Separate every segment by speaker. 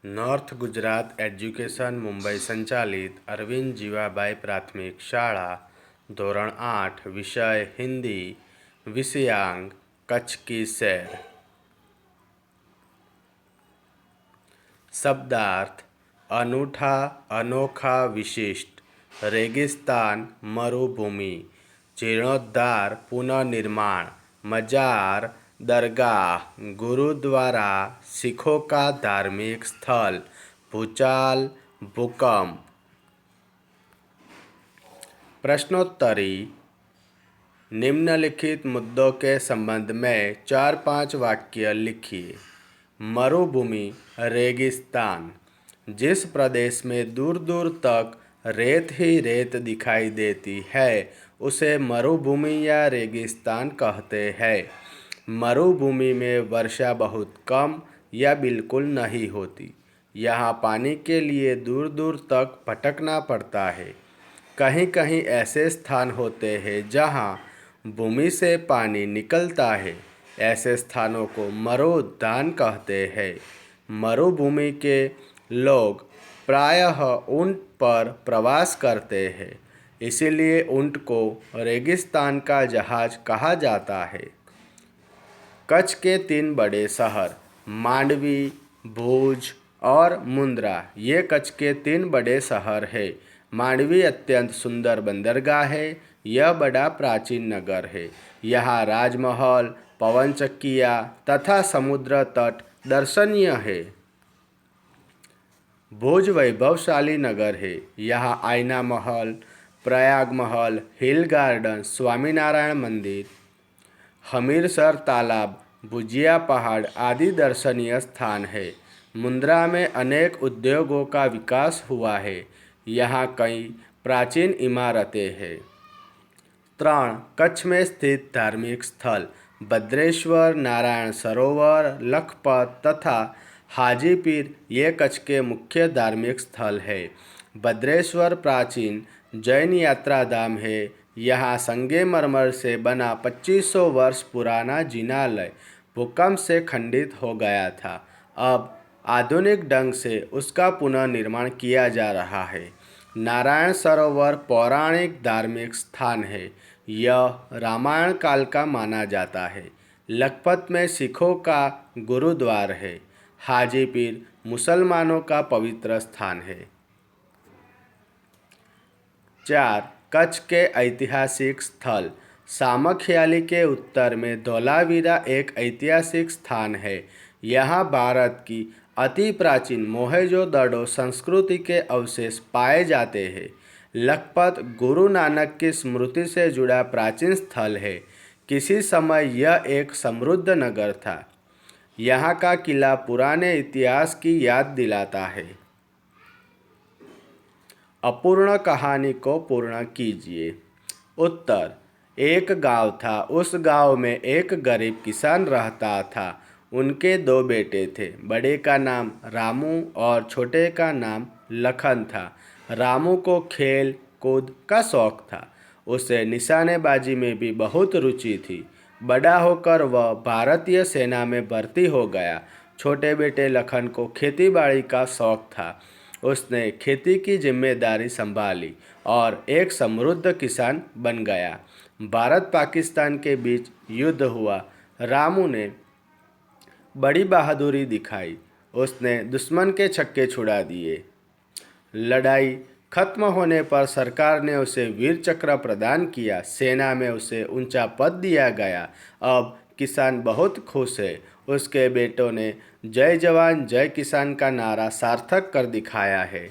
Speaker 1: North Gujarat education Mumbai संचालित अरविंद जीवाबाई प्राथमिक शाळा धोरण 8 विषय हिंदी विषयांक कच्छ की सैर। शब्दार्थ अनूठा अनोखा विशिष्ट रेगिस्तान मरुभूमि जीर्णोद्धार पुनर्निर्माण मजार दरगाह गुरुद्वारा सिखों का धार्मिक स्थल भूचाल भूकंप। प्रश्नोत्तरी निम्नलिखित मुद्दों के संबंध में 4-5 वाक्य लिखिए। मरुभूमि रेगिस्तान, जिस प्रदेश में दूर दूर तक रेत ही रेत दिखाई देती है उसे मरुभूमि या रेगिस्तान कहते हैं। मरुभूमि में वर्षा बहुत कम या बिल्कुल नहीं होती। यहाँ पानी के लिए दूर दूर तक भटकना पड़ता है। कहीं कहीं ऐसे स्थान होते हैं जहाँ भूमि से पानी निकलता है। ऐसे स्थानों को मरुउद्यान कहते हैं। मरुभूमि के लोग प्रायः ऊंट पर प्रवास करते हैं, इसीलिए ऊंट को रेगिस्तान का जहाज कहा जाता है। कच्छ के 3 बड़े शहर मांडवी, भुज और मुंद्रा ये कच्छ के 3 बड़े शहर हैं। मांडवी अत्यंत सुंदर बंदरगाह है। यह बड़ा प्राचीन नगर है। यहाँ राजमहल, पवन चक्कियाँ तथा समुद्र तट दर्शनीय है। भुज वैभवशाली नगर है। यहाँ आईना महल, प्रयाग महल, हिल गार्डन, स्वामीनारायण मंदिर, हमीरसर तालाब, भुजिया पहाड़ आदि दर्शनीय स्थान है। मुंद्रा में अनेक उद्योगों का विकास हुआ है। यहाँ कई प्राचीन इमारतें हैं। 3 कच्छ में स्थित धार्मिक स्थल भद्रेश्वर, नारायण सरोवर, लखपत तथा हाजीपीर ये कच्छ के मुख्य धार्मिक स्थल है। भद्रेश्वर प्राचीन जैन यात्रा धाम है। यहाँ संगमरमर से बना 2500 वर्ष पुराना जिनालय भूकंप से खंडित हो गया था। अब आधुनिक ढंग से उसका पुनर्निर्माण किया जा रहा है। नारायण सरोवर पौराणिक धार्मिक स्थान है। यह रामायण काल का माना जाता है। लखपत में सिखों का गुरुद्वार है। हाजीपीर मुसलमानों का पवित्र स्थान है। 4 कच्छ के ऐतिहासिक स्थल सामखियाली के उत्तर में धौलावीरा एक ऐतिहासिक स्थान है। यहाँ भारत की अति प्राचीन मोहनजोदड़ो संस्कृति के अवशेष पाए जाते हैं। लखपत गुरु नानक की स्मृति से जुड़ा प्राचीन स्थल है। किसी समय यह एक समृद्ध नगर था। यहाँ का किला पुराने इतिहास की याद दिलाता है। अपूर्ण कहानी को पूर्ण कीजिए। उत्तर एक गांव था। उस गांव में एक गरीब किसान रहता था। उनके 2 बेटे थे। बड़े का नाम रामू और छोटे का नाम लखन था। रामू को खेल कूद का शौक था। उसे निशानेबाजी में भी बहुत रुचि थी। बड़ा होकर वह भारतीय सेना में भर्ती हो गया। छोटे बेटे लखन को खेतीबाड़ी का शौक था। उसने खेती की जिम्मेदारी संभाली और एक समृद्ध किसान बन गया। भारत पाकिस्तान के बीच युद्ध हुआ। रामू ने बड़ी बहादुरी दिखाई। उसने दुश्मन के छक्के छुड़ा दिए। लड़ाई खत्म होने पर सरकार ने उसे वीर चक्र प्रदान किया। सेना में उसे ऊंचा पद दिया गया। अब किसान बहुत खुश है। उसके बेटों ने जय जवान जय किसान का नारा सार्थक कर दिखाया है।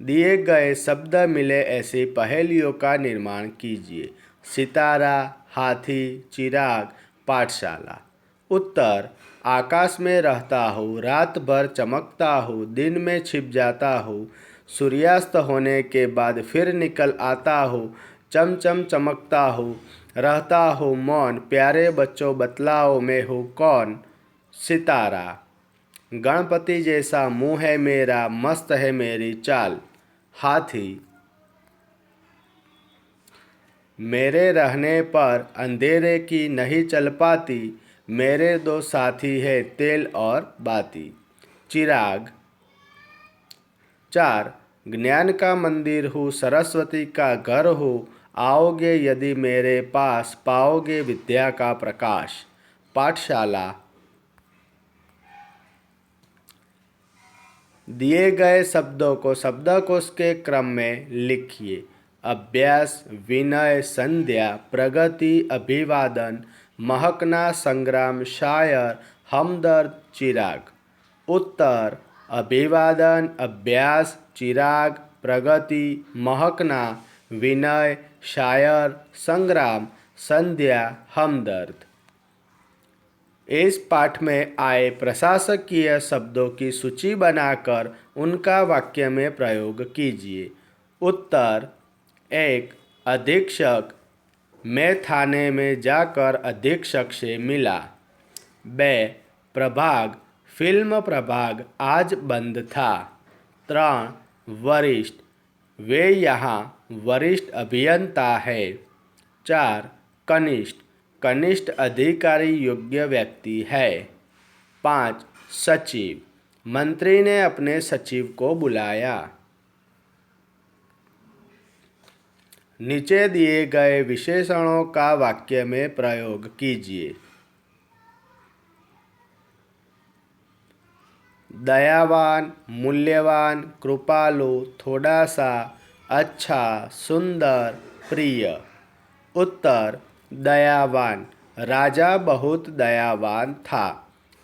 Speaker 1: दिए गए शब्द मिले ऐसी पहेलियों का निर्माण कीजिए। सितारा, हाथी, चिराग, पाठशाला। उत्तर आकाश में रहता हूँ, रात भर चमकता हूँ, दिन में छिप जाता हूँ, सूर्यास्त होने के बाद फिर निकल आता हूँ, चमचम चमकता हूँ, रहता हूँ मौन, प्यारे बच्चों बतलाओ मैं हूँ कौन। सितारा। गणपति जैसा मुँह है मेरा, मस्त है मेरी चाल। हाथी। मेरे रहने पर अंधेरे की नहीं चल पाती, मेरे दो साथी है तेल और बाती। चिराग। 4 ज्ञान का मंदिर हूँ, सरस्वती का घर हूँ, आओगे यदि मेरे पास पाओगे विद्या का प्रकाश। पाठशाला। दिए गए शब्दों को शब्दकोश के क्रम में लिखिए। अभ्यास, विनय, संध्या, प्रगति, अभिवादन, महकना, संग्राम, शायर, हमदर्द, चिराग। उत्तर: अभिवादन, अभ्यास, चिराग, प्रगति, महकना, विनय, शायर, संग्राम, संध्या, हमदर्द। इस पाठ में आए प्रशासकीय शब्दों की सूची बनाकर उनका वाक्य में प्रयोग कीजिए। उत्तर: 1 अधीक्षक, मैं थाने में जाकर अधीक्षक से मिला। 2 प्रभाग, फिल्म प्रभाग आज बंद था। 3 वरिष्ठ, वे यहाँ वरिष्ठ अभियंता है। 4 कनिष्ठ, कनिष्ठ अधिकारी योग्य व्यक्ति है। 5 सचिव, मंत्री ने अपने सचिव को बुलाया। नीचे दिए गए विशेषणों का वाक्य में प्रयोग कीजिए। दयावान, मूल्यवान, कृपालु, थोड़ा सा, अच्छा, सुंदर, प्रिय। उत्तर: दयावान, राजा बहुत दयावान था।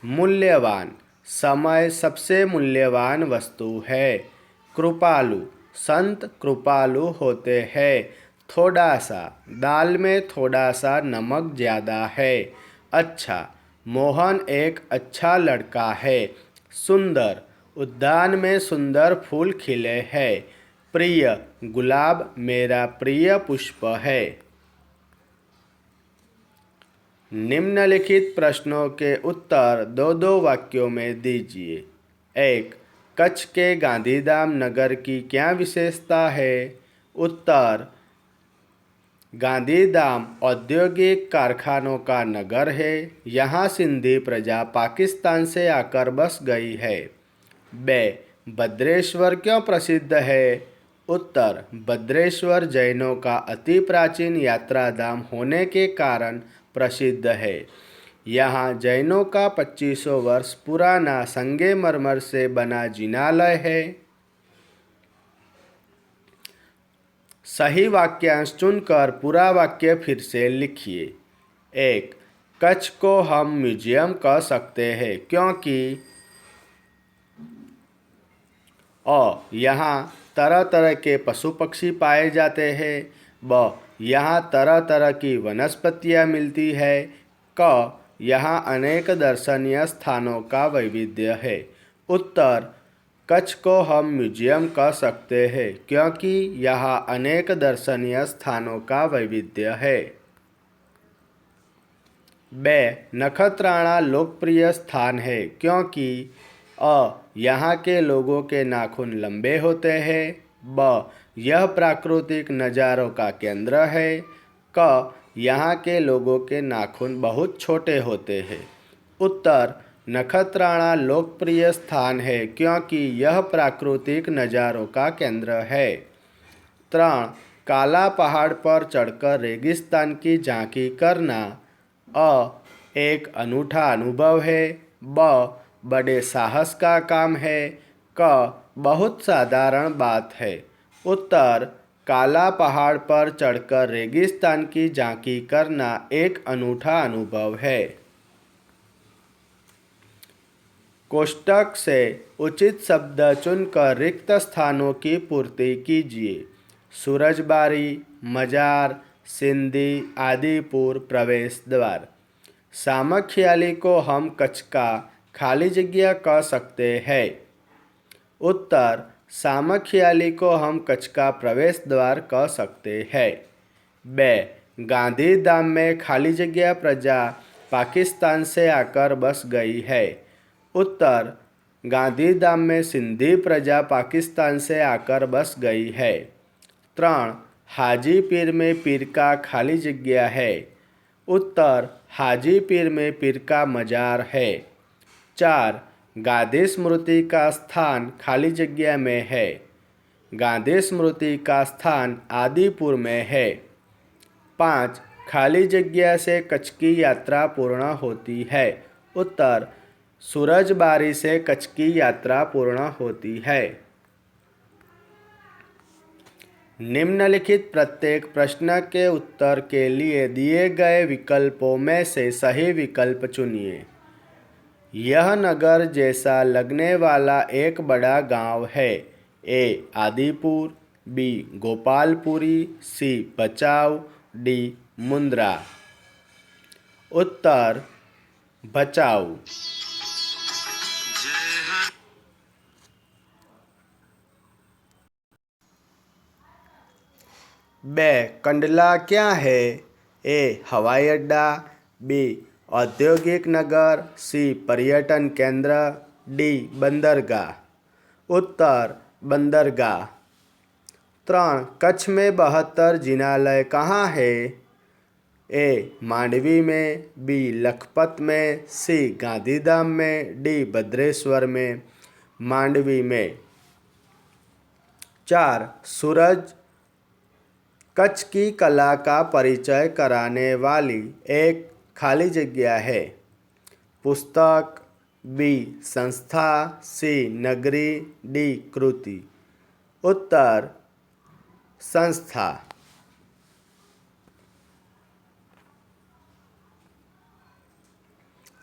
Speaker 1: मूल्यवान, समय सबसे मूल्यवान वस्तु है। कृपालु, संत कृपालु होते हैं। थोड़ा सा, दाल में थोड़ा सा नमक ज़्यादा है। अच्छा, मोहन एक अच्छा लड़का है। सुंदर, उद्यान में सुंदर फूल खिले हैं। प्रिय, गुलाब मेरा प्रिय पुष्प है। निम्नलिखित प्रश्नों के उत्तर दो दो वाक्यों में दीजिए। 1 कच्छ के गांधीधाम नगर की क्या विशेषता है? उत्तर: गांधीधाम औद्योगिक कारखानों का नगर है। यहाँ सिंधी प्रजा पाकिस्तान से आकर बस गई है। 2 भद्रेश्वर क्यों प्रसिद्ध है? उत्तर: भद्रेश्वर जैनों का अति प्राचीन यात्रा धाम होने के कारण प्रसिद्ध है। यहाँ जैनों का 2500 वर्ष पुराना संगमरमर से बना जिनालय है। सही वाक्यांश चुनकर पूरा वाक्य फिर से लिखिए। 1 कच्छ को हम म्यूजियम कह सकते हैं क्योंकि यहाँ तरह तरह के पशु पक्षी पाए जाते हैं। ब यहाँ तरह तरह की वनस्पतियाँ मिलती है। क यहाँ अनेक दर्शनीय स्थानों का वैविध्य है। उत्तर: कच्छ को हम म्यूजियम कह सकते हैं क्योंकि यहाँ अनेक दर्शनीय स्थानों का वैविध्य है। 2 नखत्राणा लोकप्रिय स्थान है क्योंकि यहाँ के लोगों के नाखून लंबे होते हैं। ब यह प्राकृतिक नज़ारों का केंद्र है। क यहाँ के लोगों के नाखून बहुत छोटे होते हैं। उत्तर: नखत्राणा लोकप्रिय स्थान है क्योंकि यह प्राकृतिक नज़ारों का केंद्र है। 3 काला पहाड़ पर चढ़कर रेगिस्तान की झांकी करना एक अनूठा अनुभव है। ब बड़े साहस का काम है। क बहुत साधारण बात है। उत्तर: काला पहाड़ पर चढ़कर रेगिस्तान की झांकी करना एक अनूठा अनुभव है। कोष्ठक से उचित शब्द चुनकर रिक्त स्थानों की पूर्ति कीजिए। सूरजबारी, मजार, सिंधी, आदिपुर, प्रवेश द्वार। सामख्याली को हम कच्छ का खाली जगह कह सकते हैं। उत्तर: सामख्याली को हम कच्छ का प्रवेश द्वार कह सकते हैं। 2 गांधीधाम में खाली जगह प्रजा पाकिस्तान से आकर बस गई है। उत्तर: गांधीधाम में सिंधी प्रजा पाकिस्तान से आकर बस गई है। 3 हाजीपीर में पीर का खाली जगह है। उत्तर: हाजी पीर में पीर का मजार है। 4. गांधी स्मृति का स्थान खाली जगह में है। गांधी स्मृति का स्थान आदिपुर में है। 5. खाली जगह से कच्छ की यात्रा पूर्ण होती है। उत्तर, सूरजबारी से कच्छ की यात्रा पूर्ण होती है। निम्नलिखित प्रत्येक प्रश्न के उत्तर के लिए दिए गए विकल्पों में से सही विकल्प चुनिए। यह नगर जैसा लगने वाला एक बड़ा गांव है। ए. आदिपुर, बी. गोपालपुरी, सी. भचाऊ, डी. मुंद्रा। उत्तर, भचाऊ। बे. कंडला क्या है? ए. हवाई अड्डा, बी. औद्योगिक नगर, सी. पर्यटन केंद्र, डी. बंदरगाह। उत्तर, बंदरगाह। 3. कच्छ में 72 जिनालय कहाँ है? ए. मांडवी में, बी. लखपत में, सी. गांधीधाम में, डी. भद्रेश्वर में। मांडवी में। 4. सूरज कच्छ की कला का परिचय कराने वाली एक खाली जगह है। पुस्तक, बी. संस्था, सी. नगरी, डी. कृति। उत्तर, संस्था।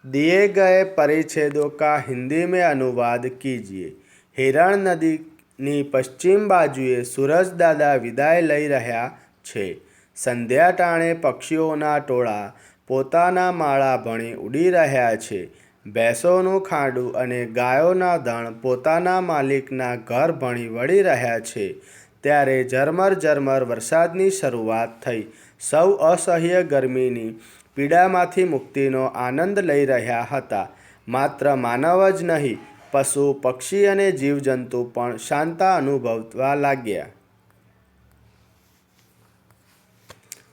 Speaker 1: दिए गए परिच्छेदों का हिंदी में अनुवाद कीजिए। हिरण नदीની પશ્ચિમ બાજુએ સૂરજદાદા વિદાય લઈ રહ્યા છે। સંધ્યા ટાણે પક્ષીઓના ટોળા પોતાના માળા ભણી ઉડી રહ્યા છે। ભેંસોનું ખાંડું અને ગાયોના ધણ પોતાના માલિકના ઘર ભણી વળી રહ્યા છે। ત્યારે ઝરમર ઝરમર વરસાદની શરૂઆત થઈ। સૌ અસહ્ય ગરમીની પીડામાંથી મુક્તિનો આનંદ લઈ રહ્યા હતા। માત્ર માનવ જ નહીં, પશુ, पक्षी અને જીવજંતુ પણ શાંતા અનુભવવા લાગ્યા।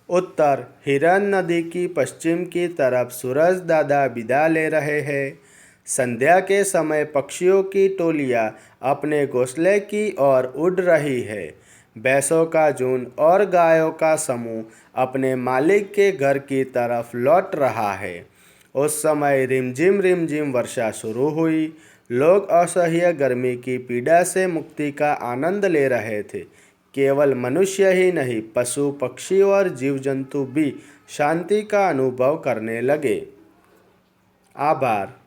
Speaker 1: उत्तर, हिरन नदी की पश्चिम की तरफ सूरज दादा विदा ले रहे हैं। संध्या के समय पक्षियों की टोलियाँ अपने घोंसले की ओर उड़ रही है। भैंसों का झुंड और गायों का समूह अपने मालिक के घर की तरफ लौट रहा है। उस समय रिमझिम वर्षा शुरू हुई। लोग असह्य गर्मी की पीड़ा से मुक्ति का आनंद ले रहे थे। केवल मनुष्य ही नहीं, पशु, पक्षी और जीव जंतु भी शांति का अनुभव करने लगे। आभार।